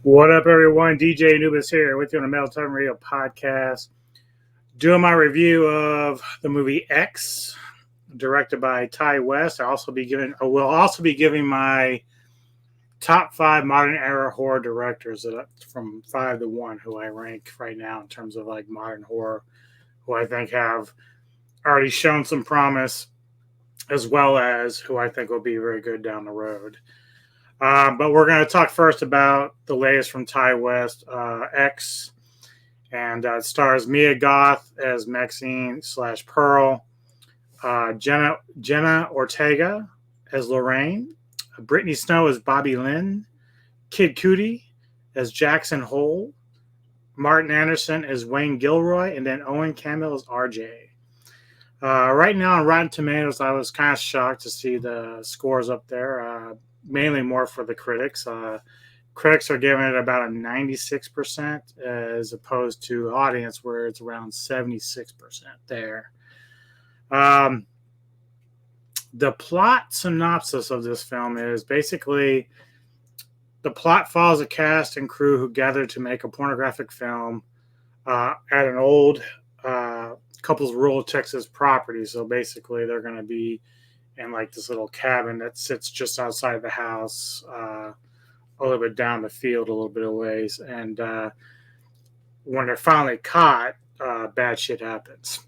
What up, everyone? DJ Anubis here with you on the Metal Time Radio podcast, doing my review of the movie X, directed by Ty West. Will also be giving my top 5 modern era horror directors from 5 to 1, who I rank right now in terms of like modern horror, who I think have already shown some promise, as well as who I think will be very good down the road. But we're going to talk first about the latest from Ty West, X, and it stars Mia Goth as Maxine/Pearl, Jenna Ortega as Lorraine, Brittany Snow as Bobby Lynn, Kid Cudi as Jackson Hole, Martin Anderson as Wayne Gilroy, and then Owen Campbell as RJ. Right now on Rotten Tomatoes, I was kind of shocked to see the scores up there. Mainly more for the critics. Critics are giving it about a 96% as opposed to audience where it's around 76% there. The plot synopsis of this film is basically the plot follows a cast and crew who gather to make a pornographic film at an old couple's rural Texas property. So basically they're going to be in like this little cabin that sits just outside the house, a little bit down the field, a little bit of ways. And when they're finally caught, bad shit happens,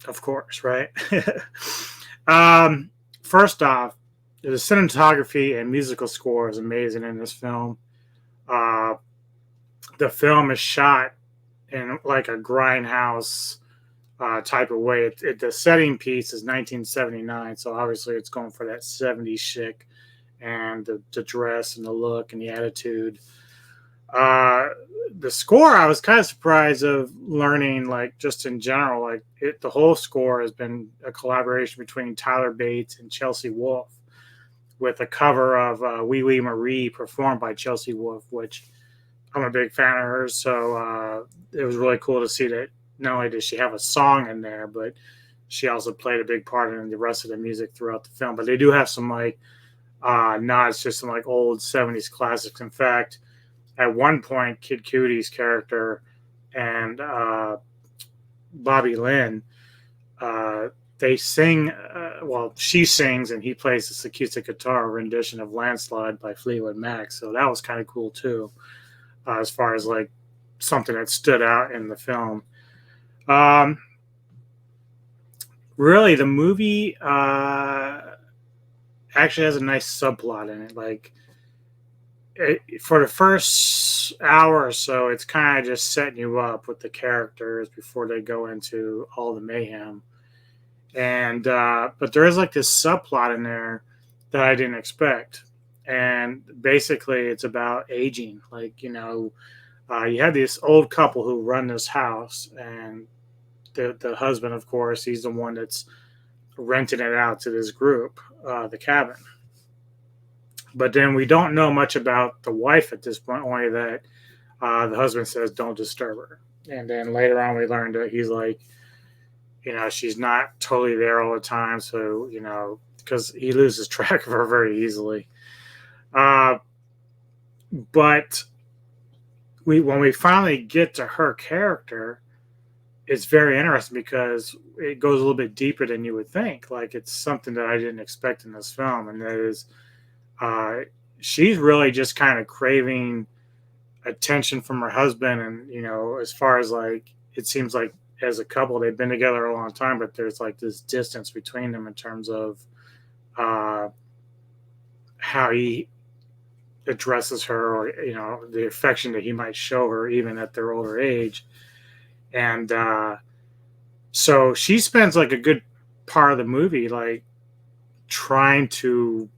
of course, right? First off, the cinematography and musical score is amazing in this film. The film is shot in like a grindhouse type of way. The setting piece is 1979, so obviously it's going for that 70s chic and the dress and the look and the attitude. The score, I was kind of surprised of learning, like just in general, like the whole score has been a collaboration between Tyler Bates and Chelsea Wolfe, with a cover of Wee Wee Marie performed by Chelsea Wolfe, which I'm a big fan of hers. So it was really cool to see that not only did she have a song in there, but she also played a big part in the rest of the music throughout the film. But they do have some like nods to some like old 70s classics. In fact, at one point, Kid Cudi's character and Bobby Lynn, they sing, she sings and he plays this acoustic guitar rendition of Landslide by Fleetwood Mac. So that was kind of cool too, as far as like something that stood out in the film. Really, the movie actually has a nice subplot in it. Like, for the first hour or so, it's kind of just setting you up with the characters before they go into all the mayhem. And but there is like this subplot in there that I didn't expect. And basically, it's about aging. Like, you have this old couple who run this house, and the husband, of course, he's the one that's renting it out to this group, the cabin. But then we don't know much about the wife at this point, only that the husband says, don't disturb her. And then later on, we learned that he's like, she's not totally there all the time. So, because he loses track of her very easily. But when we finally get to her character, it's very interesting because it goes a little bit deeper than you would think. Like, it's something that I didn't expect in this film. And that is, she's really just kind of craving attention from her husband. And, as far as like, it seems like as a couple, they've been together a long time, but there's like this distance between them in terms of how he addresses her, or, the affection that he might show her even at their older age. And so she spends like a good part of the movie like trying to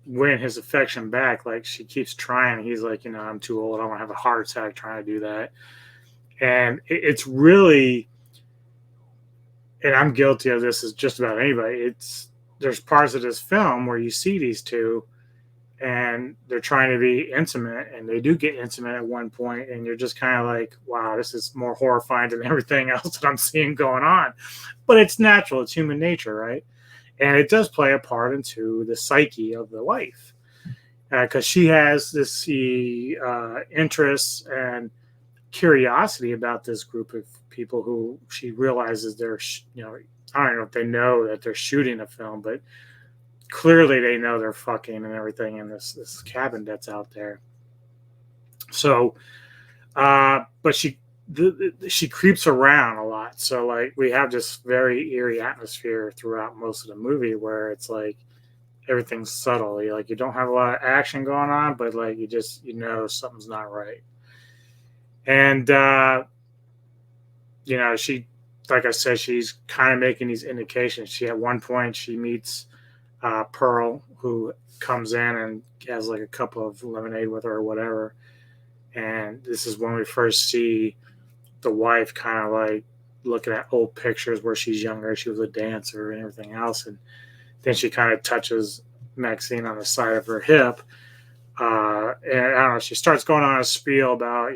win his affection back. Like, she keeps trying. He's like, I'm too old. I want to have a heart attack trying to do that. And it's really, and I'm guilty of this as just about anybody, there's parts of this film where you see these two and they're trying to be intimate, and they do get intimate at one point, and you're just kind of like, wow, this is more horrifying than everything else that I'm seeing going on. But it's natural. It's human nature, right? And it does play a part into the psyche of the wife. because she has this interest and curiosity about this group of people who she realizes they're, I don't know if they know that they're shooting a film, but clearly they know they're fucking and everything in this cabin that's out there. So, but she creeps around a lot. So like we have this very eerie atmosphere throughout most of the movie where it's like everything's subtle. You don't have a lot of action going on, but like something's not right. And she, like I said, she's kind of making these indications. She at one point she meets Pearl, who comes in and has like a cup of lemonade with her or whatever. And this is when we first see the wife kind of like looking at old pictures where she's younger. She was a dancer and everything else. And then she kind of touches Maxine on the side of her hip. And I don't know, she starts going on a spiel about,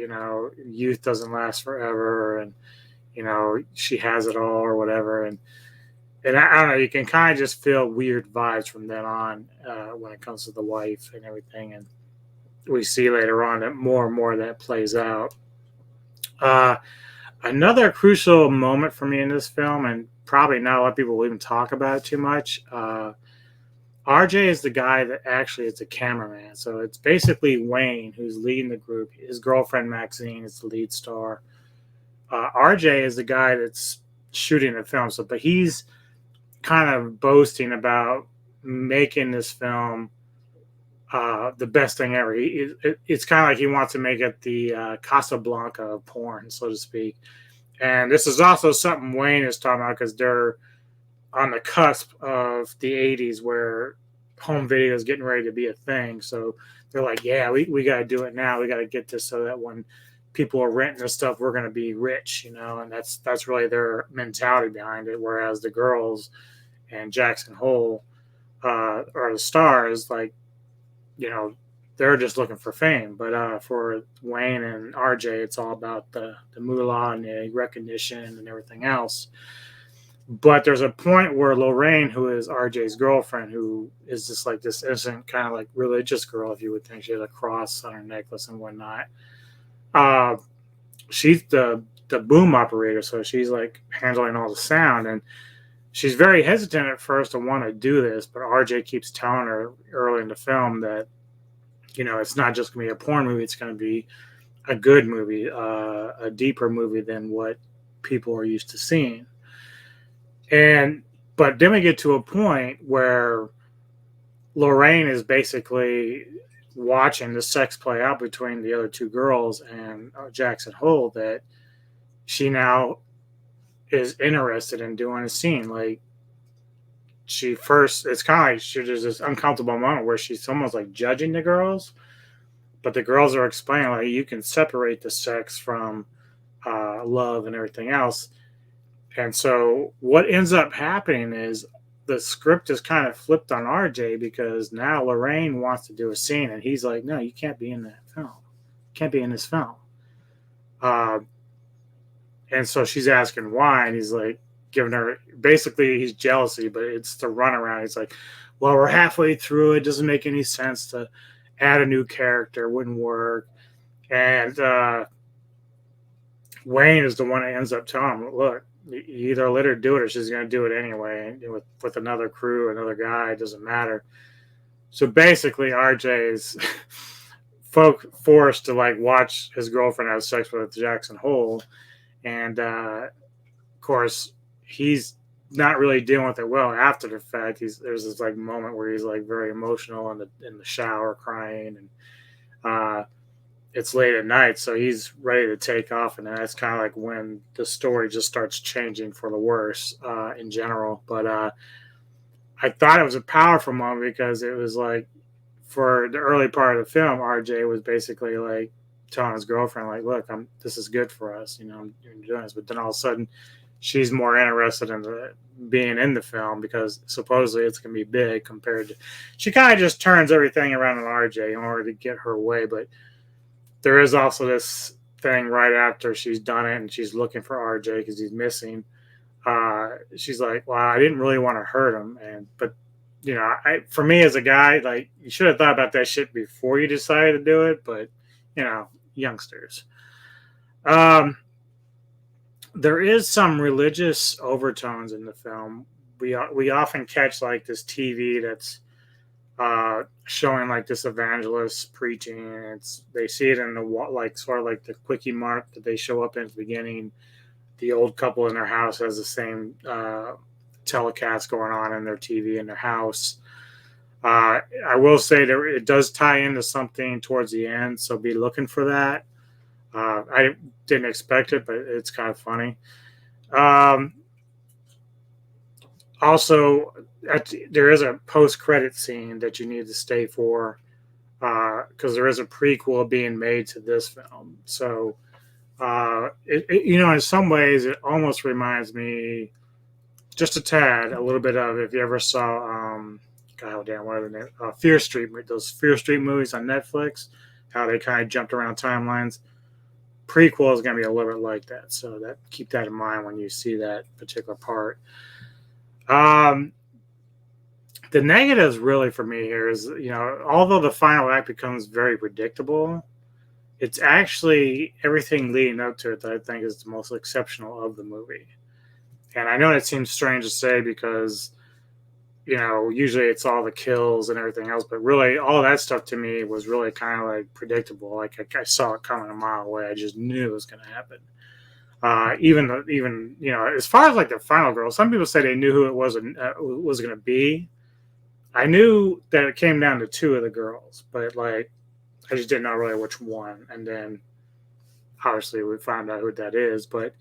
youth doesn't last forever. And, she has it all or whatever. And I don't know, you can kind of just feel weird vibes from then on when it comes to the wife and everything. And we see later on that more and more that plays out. Another crucial moment for me in this film, and probably not a lot of people will even talk about it too much, RJ is the guy that actually is the cameraman. So it's basically Wayne who's leading the group. His girlfriend Maxine is the lead star. RJ is the guy that's shooting the film. So, but he's kind of boasting about making this film the best thing ever. It's kind of like he wants to make it the Casablanca of porn, so to speak. And this is also something Wayne is talking about because they're on the cusp of the 80s where home video is getting ready to be a thing. So they're like, yeah, we got to do it now. We got to get this so that when people are renting this stuff, we're going to be rich, and that's really their mentality behind it. Whereas the girls and Jackson Hole are the stars, like, they're just looking for fame. But for Wayne and RJ, it's all about the moolah and the recognition and everything else. But there's a point where Lorraine, who is RJ's girlfriend, who is just like this innocent kind of like religious girl, if you would think, she had a cross on her necklace and whatnot. She's the boom operator, so she's like handling all the sound, and she's very hesitant at first to want to do this, but RJ keeps telling her early in the film that, it's not just going to be a porn movie, it's going to be a good movie, a deeper movie than what people are used to seeing. But then we get to a point where Lorraine is basically watching the sex play out between the other two girls and Jackson Hole, that she now is interested in doing a scene. Like, it's kind of like there's this uncomfortable moment where she's almost like judging the girls, but the girls are explaining like you can separate the sex from love and everything else. And so what ends up happening is the script is kind of flipped on RJ because now Lorraine wants to do a scene, and he's like, no, you can't be in that film. You can't be in this film. And so she's asking why, and he's like giving her, basically he's jealousy, but it's the runaround. He's like, well, we're halfway through. It doesn't make any sense to add a new character. It wouldn't work. And Wayne is the one that ends up telling him, look, you either let her do it or she's going to do it anyway. And with another crew, another guy, it doesn't matter. So basically, RJ is forced to like watch his girlfriend have sex with Jackson Hole. And of course, he's not really dealing with it well after the fact. There's this like moment where he's like very emotional in the shower crying, and it's late at night, so he's ready to take off, and that's kind of like when the story just starts changing for the worse in general. But I thought it was a powerful moment because it was like, for the early part of the film, RJ was basically like telling his girlfriend, like, look, this is good for us, I'm doing this. But then all of a sudden she's more interested in being in the film because supposedly it's going to be big compared to, she kind of just turns everything around on RJ in order to get her way. But there is also this thing right after she's done it and she's looking for RJ because he's missing. She's like, well, I didn't really want to hurt him. But for me as a guy, like you should have thought about that shit before you decided to do it. But youngsters. Um, there is some religious overtones in the film. We often catch like this TV that's showing like this evangelist preaching. And they see it in the like sort of like the quickie mark that they show up in at the beginning. The old couple in their house has the same telecast going on in their TV in their house. I will say that it does tie into something towards the end, so be looking for that. I didn't expect it, but it's kind of funny. Um, Also, there is a post-credit scene that you need to stay for because there is a prequel being made to this film. So, in some ways, it almost reminds me just a tad, a little bit of if you ever saw, God damn, what are the name? Fear Street, those Fear Street movies on Netflix, how they kind of jumped around timelines. Prequel is going to be a little bit like that, so keep that in mind when you see that particular part. Um, the negatives really for me here is, although the final act becomes very predictable, it's actually everything leading up to it that I think is the most exceptional of the movie. And I know it seems strange to say because, usually it's all the kills and everything else, but really all that stuff to me was really kind of like predictable. Like I saw it coming a mile away. I just knew it was going to happen. Even as far as like the final girl, some people say they knew who it was going to be. I knew that it came down to two of the girls, but like I just didn't know really which one. And then obviously we found out who that is. But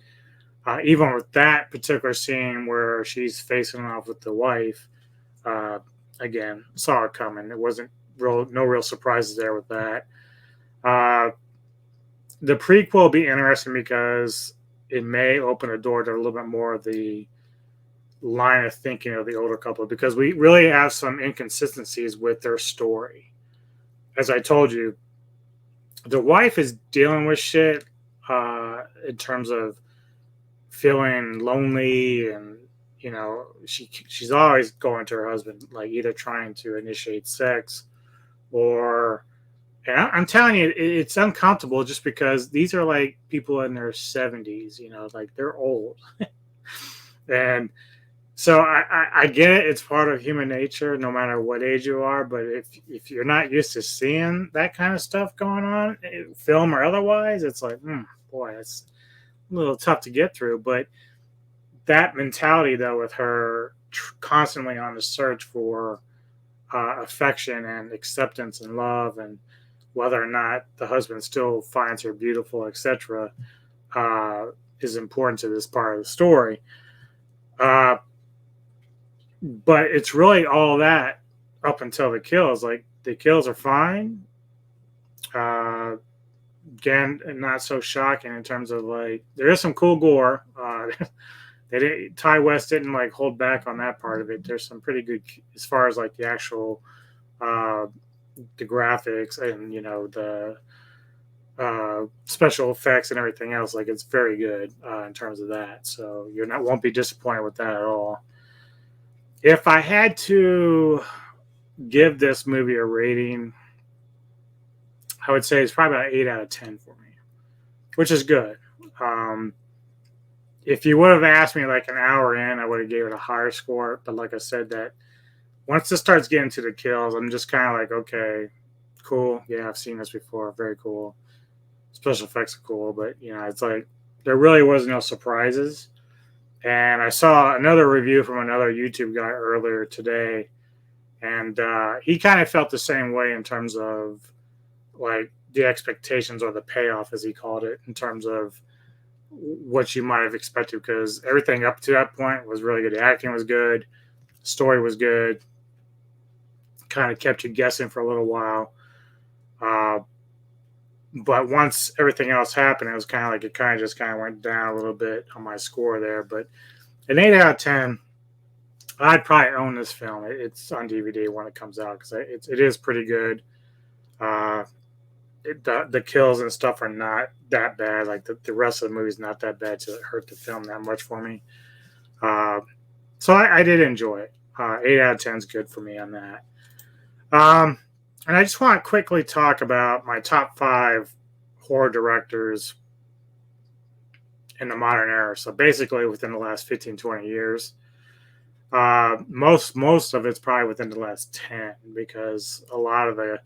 even with that particular scene where she's facing off with the wife, uh, again, saw it coming. It wasn't no real surprises there with that. The prequel will be interesting because it may open a door to a little bit more of the line of thinking of the older couple because we really have some inconsistencies with their story. As I told you, the wife is dealing with shit in terms of feeling lonely, and she's always going to her husband, like either trying to initiate sex or. And I'm telling you, it's uncomfortable just because these are like people in their 70s, like they're old. And so I get it. It's part of human nature, no matter what age you are. But if you're not used to seeing that kind of stuff going on, film or otherwise, it's like, boy, it's a little tough to get through. But that mentality, though, with her constantly on the search for affection and acceptance and love, and whether or not the husband still finds her beautiful, etc., is important to this part of the story. But it's really all that up until the kills. Like the kills are fine. Again, not so shocking in terms of like there is some cool gore. Ty West didn't like hold back on that part of it. There's some pretty good as far as like the actual the graphics and the special effects and everything else. Like it's very good in terms of that. So won't be disappointed with that at all. If I had to give this movie a rating, I would say it's probably about 8 out of 10 for me, which is good. If you would have asked me like an hour in, I would have gave it a higher score. But like I said, that once this starts getting to the kills, I'm just kind of like, okay, cool. Yeah, I've seen this before. Very cool. Special effects are cool, but it's like there really was no surprises. And I saw another review from another YouTube guy earlier today, and he kind of felt the same way in terms of like the expectations or the payoff, as he called it, in terms of what you might have expected, because everything up to that point was really good. The acting was good, the story was good, kind of kept you guessing for a little while. But once everything else happened, it was kind of like it kind of went down a little bit on my score there. But an 8 out of 10, I'd probably own this film. It's on DVD when it comes out because it is pretty good. The kills and stuff are not that bad. Like the rest of the movie is not that bad to hurt the film that much for me. So I did enjoy it. 8 out of 10 is good for me on that. Um, and I just want to quickly talk about my top 5 horror directors in the modern era. So basically within the last 15, 20 years. Most of it's probably within the last 10, because a lot of the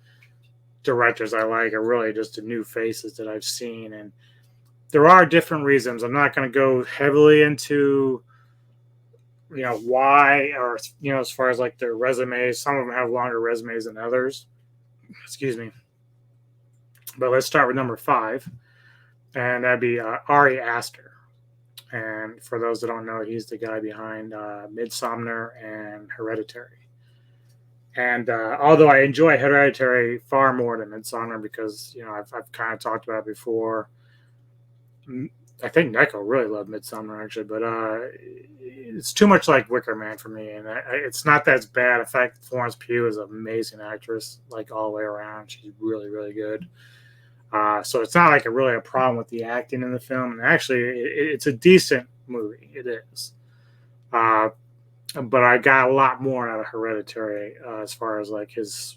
directors I like are really just the new faces that I've seen, and there are different reasons. I'm not going to go heavily into why, or as far as like their resumes. Some of them have longer resumes than others. Excuse me. But let's start with number 5, and that'd be Ari Aster. And for those that don't know, he's the guy behind Midsommar and Hereditary. And although I enjoy Hereditary far more than Midsommar, because I've kind of talked about it before. I think Neko really loved Midsommar actually, but it's too much like Wicker Man for me, and it's not that bad. In fact, Florence Pugh is an amazing actress, like all the way around. She's really, really good. So it's not like really a problem with the acting in the film. And actually, it's a decent movie. It is. But I got a lot more out of Hereditary as far as like his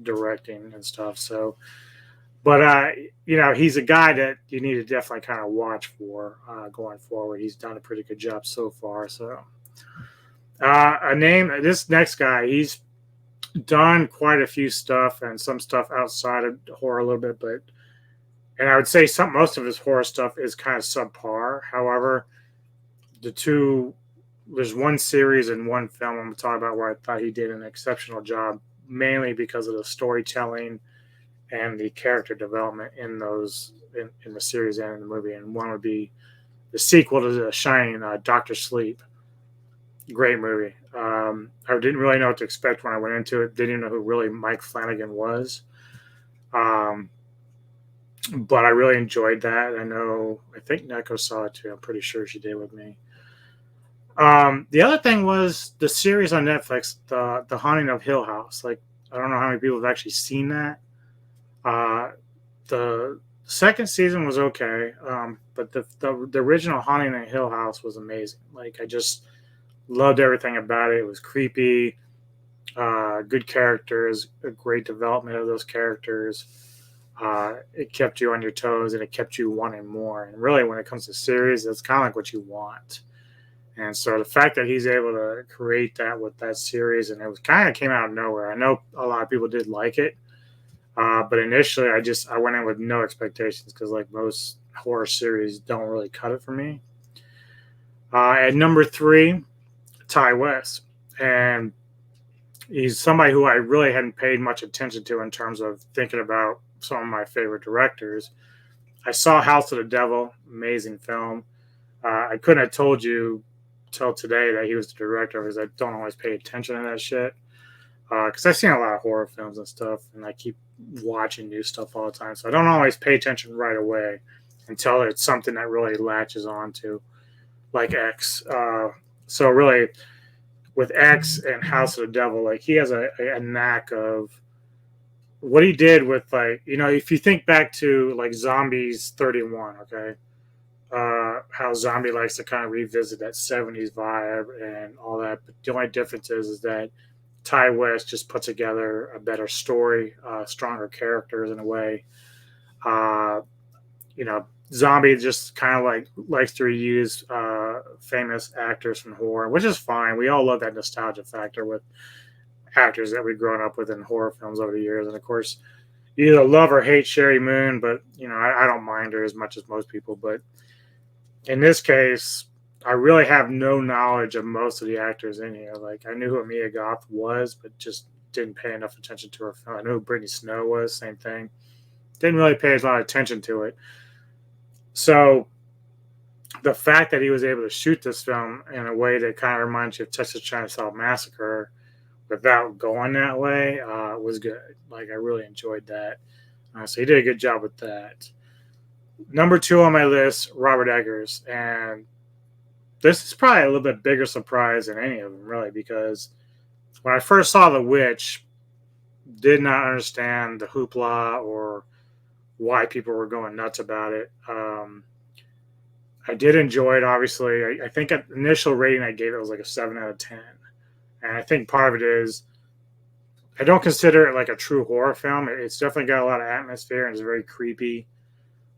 directing and stuff. So, but he's a guy that you need to definitely kind of watch for going forward. He's done a pretty good job so far. So, this next guy, he's done quite a few stuff and some stuff outside of horror a little bit, and I would say most of his horror stuff is kind of subpar. However, there's one series and one film I'm going to talk about where I thought he did an exceptional job, mainly because of the storytelling and the character development in the series and in the movie. And one would be the sequel to The Shining, Doctor Sleep. Great movie. I didn't really know what to expect when I went into it. Didn't even know who really Mike Flanagan was. But I really enjoyed that. I think Neko saw it too. I'm pretty sure she did with me. The other thing was the series on Netflix, the Haunting of Hill House. Like, I don't know how many people have actually seen that. The second season was okay, but the original Haunting of Hill House was amazing. Like, I just loved everything about it. It was creepy, good characters, a great development of those characters. It kept you on your toes, and it kept you wanting more. And really, when it comes to series, that's kind of like what you want. And so the fact that he's able to create that with that series, and it was kind of came out of nowhere. I know a lot of people did like it, but initially I went in with no expectations, because like most horror series don't really cut it for me. At number 3, Ty West, and he's somebody who I really hadn't paid much attention to in terms of thinking about some of my favorite directors. I saw House of the Devil, amazing film. I couldn't have told you till today that he was the director, because I don't always pay attention to that shit. Because I've seen a lot of horror films and stuff, and I keep watching new stuff all the time, so I don't always pay attention right away until it's something that really latches onto, like X. So really, with X and House of the Devil, like he has a knack of what he did with, like, if you think back to like Zombies 31, okay, how Zombie likes to kind of revisit that 70s vibe and all that. But the only difference is that Ty West just put together a better story, stronger characters in a way. Zombie just kind of like likes to reuse famous actors from horror, which is fine. We all love that nostalgia factor with actors that we've grown up with in horror films over the years. And of course, you either love or hate Sherry Moon, but I don't mind her as much as most people. But in this case, I really have no knowledge of most of the actors in here. Like, I knew who Mia Goth was, but just didn't pay enough attention to her film. I knew who Brittany Snow was, same thing. Didn't really pay a lot of attention to it. So the fact that he was able to shoot this film in a way that kind of reminds you of Texas Chainsaw Massacre without going that way was good. Like, I really enjoyed that. So he did a good job with that. Number 2 on my list, Robert Eggers. And this is probably a little bit bigger surprise than any of them, really, because when I first saw The Witch, did not understand the hoopla or why people were going nuts about it. I did enjoy it, obviously. I think at initial rating I gave it was like a 7 out of 10. And I think part of it is I don't consider it like a true horror film. It's definitely got a lot of atmosphere and it's very creepy.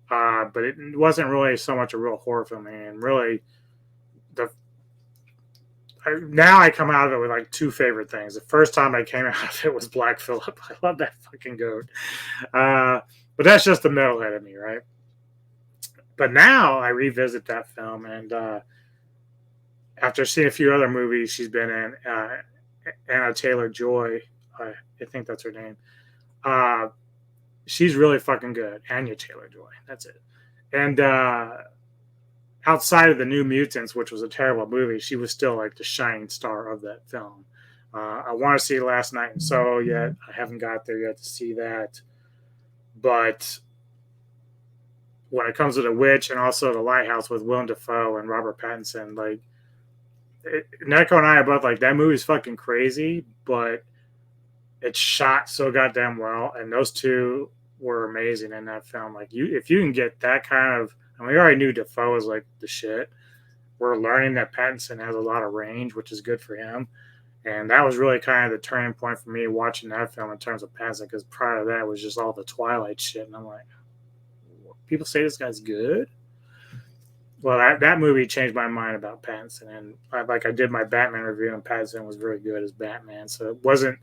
But it wasn't really so much a real horror film. And really, the now I come out of it with like two favorite things. The first time I came out of it was Black Phillip. I love that fucking goat. But that's just the metalhead of me, right? But now I revisit that film, and after seeing a few other movies she's been in, Anna Taylor Joy, I think that's her name. Uh, she's really fucking good. Anya Taylor Joy, that's it. And outside of the New Mutants, which was a terrible movie, she was still like the shining star of that film. I want to see Last Night in Soho yet. I haven't got there yet to see that. But when it comes to The Witch and also The Lighthouse with Willem Dafoe and Robert Pattinson, like Neko and I are both like, that movie's fucking crazy, but it's shot so goddamn well, and those two were amazing in that film. Like if you can get that kind of, I mean, we already knew Dafoe was like the shit. We're learning that Pattinson has a lot of range, which is good for him. And that was really kind of the turning point for me watching that film in terms of Pattinson, because prior to that was just all the Twilight shit, and I'm like, people say this guy's good. Well, that movie changed my mind about Pattinson, and I did my Batman review, and Pattinson was very good as Batman. So it wasn't.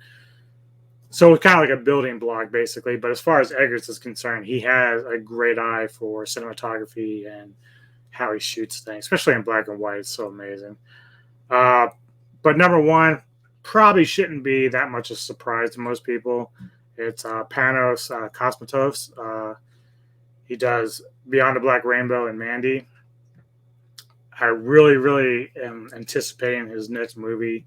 So it's kind of like a building block, basically. But as far as Eggers is concerned, he has a great eye for cinematography and how he shoots things, especially in black and white. It's so amazing. But number one probably shouldn't be that much a surprise to most people. It's Panos Cosmatos. He does Beyond the Black Rainbow and Mandy. I really, really am anticipating his next movie.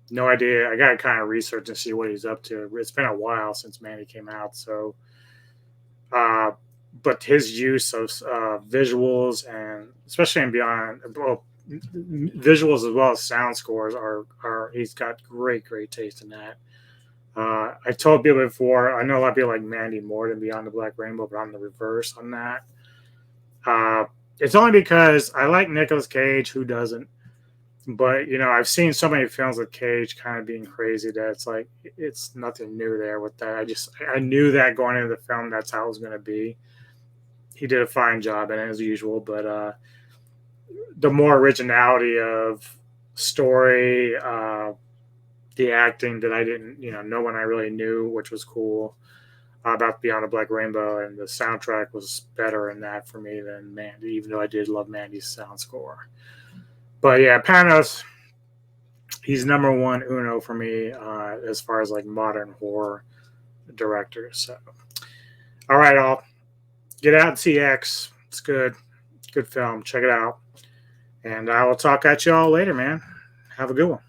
No idea. I got to kind of research and see what he's up to. It's been a while since Mandy came out, so. But his use of visuals and especially in Beyond, well, visuals as well as sound scores are he's got great taste in that. I told people before, I know a lot of people like Mandy more than Beyond the Black Rainbow, but I'm the reverse on that. It's only because I like Nicolas Cage, who doesn't? But, I've seen so many films with Cage kind of being crazy that it's like, it's nothing new there with that. I knew that going into the film, that's how it was going to be. He did a fine job in it as usual, but the more originality of story, the acting that I didn't, no one I really knew, which was cool. About Beyond the Black Rainbow, and the soundtrack was better in that for me than Mandy, even though I did love Mandy's sound score. But yeah, Panos, he's number one uno for me as far as like modern horror directors. So, all right, all get out and see X. It's good film. Check it out, and I will talk at y'all later, man. Have a good one.